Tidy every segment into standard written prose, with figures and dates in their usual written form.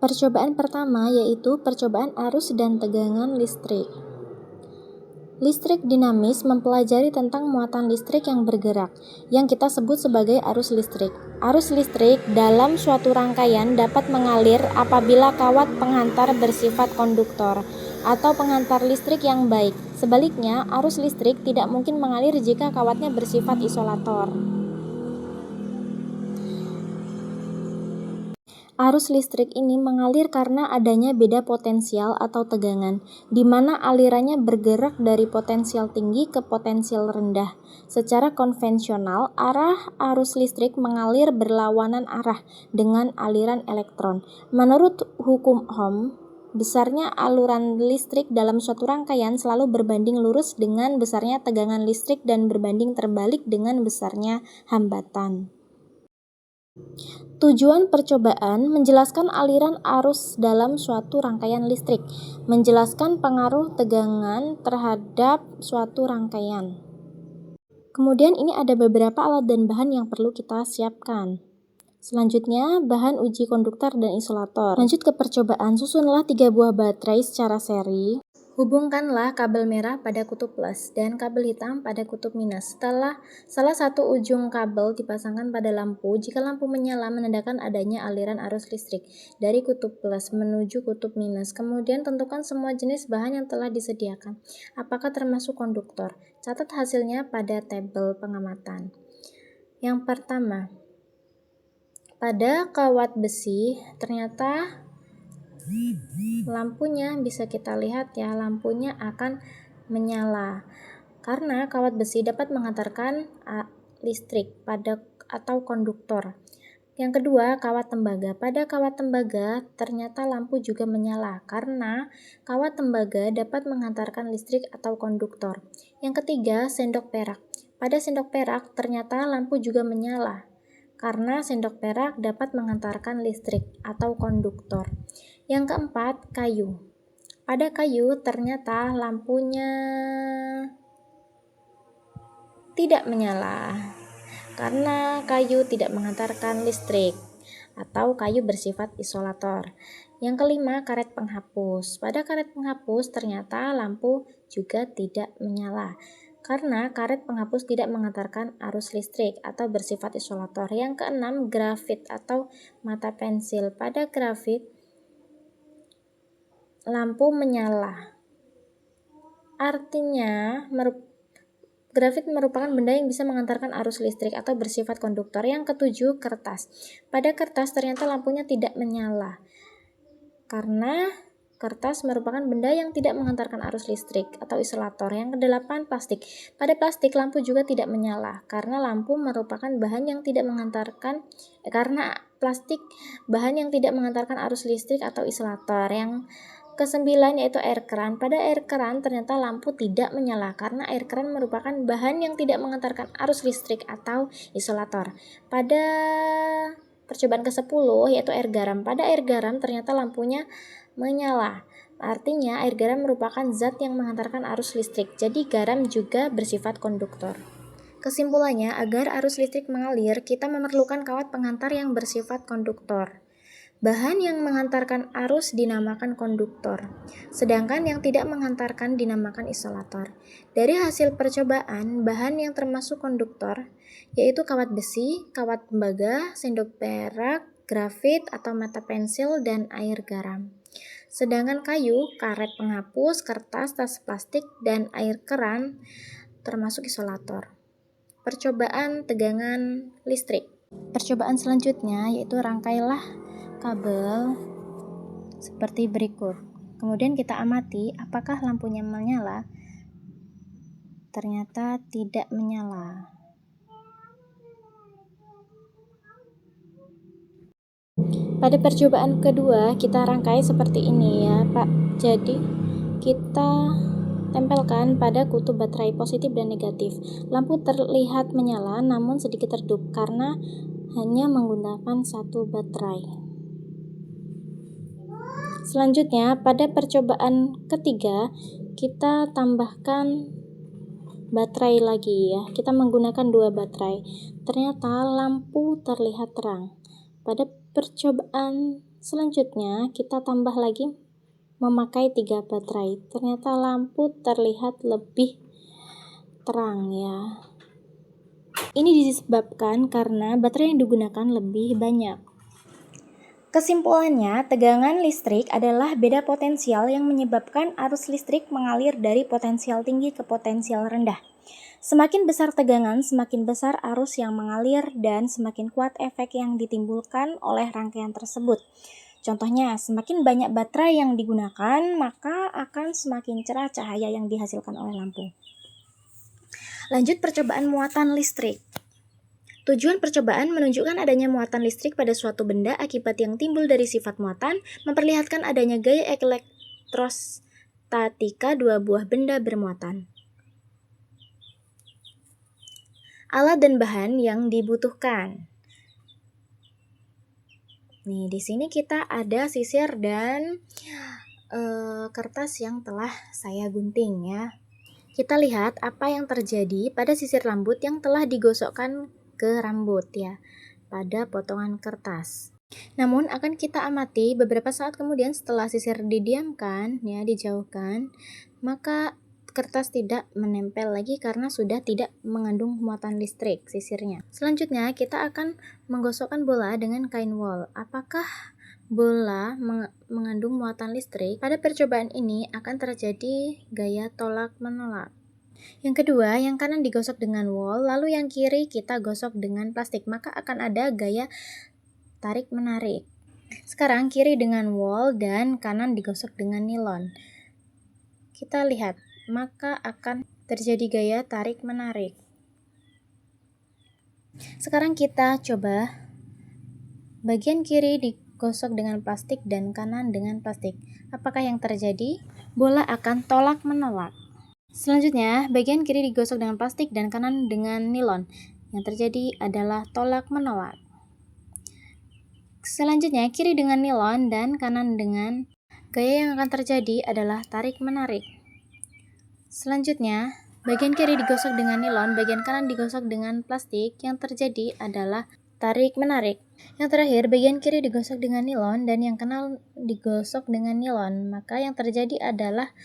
Percobaan pertama yaitu percobaan arus dan tegangan listrik. Listrik dinamis mempelajari tentang muatan listrik yang bergerak, yang kita sebut sebagai arus listrik. Arus listrik dalam suatu rangkaian dapat mengalir apabila kawat penghantar bersifat konduktor atau penghantar listrik yang baik. Sebaliknya, arus listrik tidak mungkin mengalir jika kawatnya bersifat isolator. Arus listrik ini mengalir karena adanya beda potensial atau tegangan, di mana alirannya bergerak dari potensial tinggi ke potensial rendah. Secara konvensional, arah arus listrik mengalir berlawanan arah dengan aliran elektron. Menurut hukum Ohm, besarnya aluran listrik dalam suatu rangkaian selalu berbanding lurus dengan besarnya tegangan listrik dan berbanding terbalik dengan besarnya hambatan. Tujuan percobaan menjelaskan aliran arus dalam suatu rangkaian listrik, menjelaskan pengaruh tegangan terhadap suatu rangkaian. Kemudian ini ada beberapa alat dan bahan yang perlu kita siapkan. Selanjutnya, bahan uji konduktor dan isolator. Lanjut ke percobaan, susunlah 3 buah baterai secara seri. Hubungkanlah kabel merah pada kutub plus dan kabel hitam pada kutub minus. Setelah salah satu ujung kabel dipasangkan pada lampu, jika lampu menyala menandakan adanya aliran arus listrik dari kutub plus menuju kutub minus. Kemudian tentukan semua jenis bahan yang telah disediakan, apakah termasuk konduktor. Catat hasilnya pada tabel pengamatan. Yang pertama, pada kawat besi ternyata lampunya bisa kita lihat ya, lampunya akan menyala karena kawat besi dapat menghantarkan listrik atau konduktor. Yang kedua, kawat tembaga. Pada kawat tembaga ternyata lampu juga menyala karena kawat tembaga dapat menghantarkan listrik atau konduktor. Yang ketiga, sendok perak. Pada sendok perak ternyata lampu juga menyala karena sendok perak dapat menghantarkan listrik atau konduktor. Yang keempat, kayu. Pada kayu ternyata lampunya tidak menyala karena kayu tidak menghantarkan listrik atau kayu bersifat isolator. Yang kelima, karet penghapus. Pada karet penghapus ternyata lampu juga tidak menyala karena karet penghapus tidak menghantarkan arus listrik atau bersifat isolator. Yang keenam, grafit atau mata pensil. Pada grafit lampu menyala. Artinya, grafit merupakan benda yang bisa menghantarkan arus listrik atau bersifat konduktor. Yang ketujuh, kertas. Pada kertas ternyata lampunya tidak menyala karena kertas merupakan benda yang tidak menghantarkan arus listrik atau isolator. Yang kedelapan, plastik. Pada plastik lampu juga tidak menyala karena lampu merupakan bahan yang tidak menghantarkan karena plastik bahan yang tidak menghantarkan arus listrik atau isolator. Yang kesembilan yaitu air keran. Pada air keran ternyata lampu tidak menyala karena air keran merupakan bahan yang tidak menghantarkan arus listrik atau isolator. Pada percobaan ke-10 yaitu air garam. Pada air garam ternyata lampunya menyala. Artinya air garam merupakan zat yang menghantarkan arus listrik. Jadi garam juga bersifat konduktor. Kesimpulannya, agar arus listrik mengalir, kita memerlukan kawat penghantar yang bersifat konduktor. Bahan yang menghantarkan arus dinamakan konduktor, sedangkan yang tidak menghantarkan dinamakan isolator. Dari hasil percobaan, bahan yang termasuk konduktor yaitu kawat besi, kawat tembaga, sendok perak, grafit atau mata pensil, dan air garam. Sedangkan kayu, karet penghapus, kertas, tas plastik, dan air keran termasuk isolator. Percobaan tegangan listrik. Percobaan selanjutnya yaitu rangkailah kabel seperti berikut. Kemudian kita amati apakah lampunya menyala. Ternyata tidak menyala. Pada percobaan kedua kita rangkai seperti ini ya Pak. Jadi kita tempelkan pada kutub baterai positif dan negatif. Lampu terlihat menyala namun sedikit redup karena hanya menggunakan satu baterai. Selanjutnya, pada percobaan ketiga, kita tambahkan baterai lagi ya. Kita menggunakan 2 baterai. Ternyata lampu terlihat terang. Pada percobaan Selanjutnya kita tambah lagi memakai 3 baterai. Ternyata lampu terlihat lebih terang ya. Ini disebabkan karena baterai yang digunakan lebih banyak. Kesimpulannya, tegangan listrik adalah beda potensial yang menyebabkan arus listrik mengalir dari potensial tinggi ke potensial rendah. Semakin besar tegangan, semakin besar arus yang mengalir dan semakin kuat efek yang ditimbulkan oleh rangkaian tersebut. Contohnya, semakin banyak baterai yang digunakan, maka akan semakin cerah cahaya yang dihasilkan oleh lampu. Lanjut percobaan muatan listrik. Tujuan percobaan menunjukkan adanya muatan listrik pada suatu benda akibat yang timbul dari sifat muatan, memperlihatkan adanya gaya elektrostatika dua buah benda bermuatan. Alat dan bahan yang dibutuhkan. Nih, di sini kita ada sisir dan kertas yang telah saya gunting ya. Kita lihat apa yang terjadi pada sisir rambut yang telah digosokkan ke rambut ya, pada potongan kertas. Namun akan kita amati beberapa saat kemudian setelah sisir didiamkan ya, dijauhkan, maka kertas tidak menempel lagi karena sudah tidak mengandung muatan listrik sisirnya. Selanjutnya kita akan menggosokkan bola dengan kain wol. Apakah bola mengandung muatan listrik? Pada percobaan ini akan terjadi gaya tolak-menolak. Yang kedua, yang kanan digosok dengan wol, lalu yang kiri kita gosok dengan plastik, maka akan ada gaya tarik-menarik. Sekarang kiri dengan wol dan kanan digosok dengan nilon. Kita lihat, maka akan terjadi gaya tarik-menarik. Sekarang kita coba bagian kiri digosok dengan plastik dan kanan dengan plastik. Apakah yang terjadi? Bola akan tolak-menolak. Selanjutnya, bagian kiri digosok dengan plastik dan kanan dengan nilon. Yang terjadi adalah tolak-menolak. Selanjutnya, kiri dengan nilon dan kanan dengan gaya yang akan terjadi adalah tarik-menarik. Selanjutnya, bagian kiri digosok dengan nilon, bagian kanan digosok dengan plastik. Yang terjadi adalah tarik-menarik. Yang terakhir, bagian kiri digosok dengan nilon dan yang kanan digosok dengan nilon. Maka yang terjadi adalah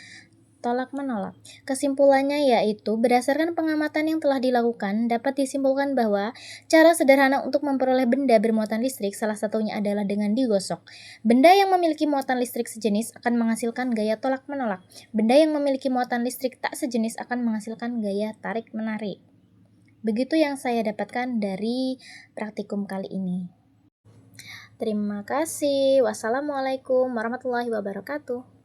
tolak-menolak. Kesimpulannya yaitu, berdasarkan pengamatan yang telah dilakukan, dapat disimpulkan bahwa cara sederhana untuk memperoleh benda bermuatan listrik salah satunya adalah dengan digosok. Benda yang memiliki muatan listrik sejenis akan menghasilkan gaya tolak-menolak. Benda yang memiliki muatan listrik tak sejenis akan menghasilkan gaya tarik-menarik. Begitu yang saya dapatkan dari praktikum kali ini. Terima kasih. Wassalamualaikum warahmatullahi wabarakatuh.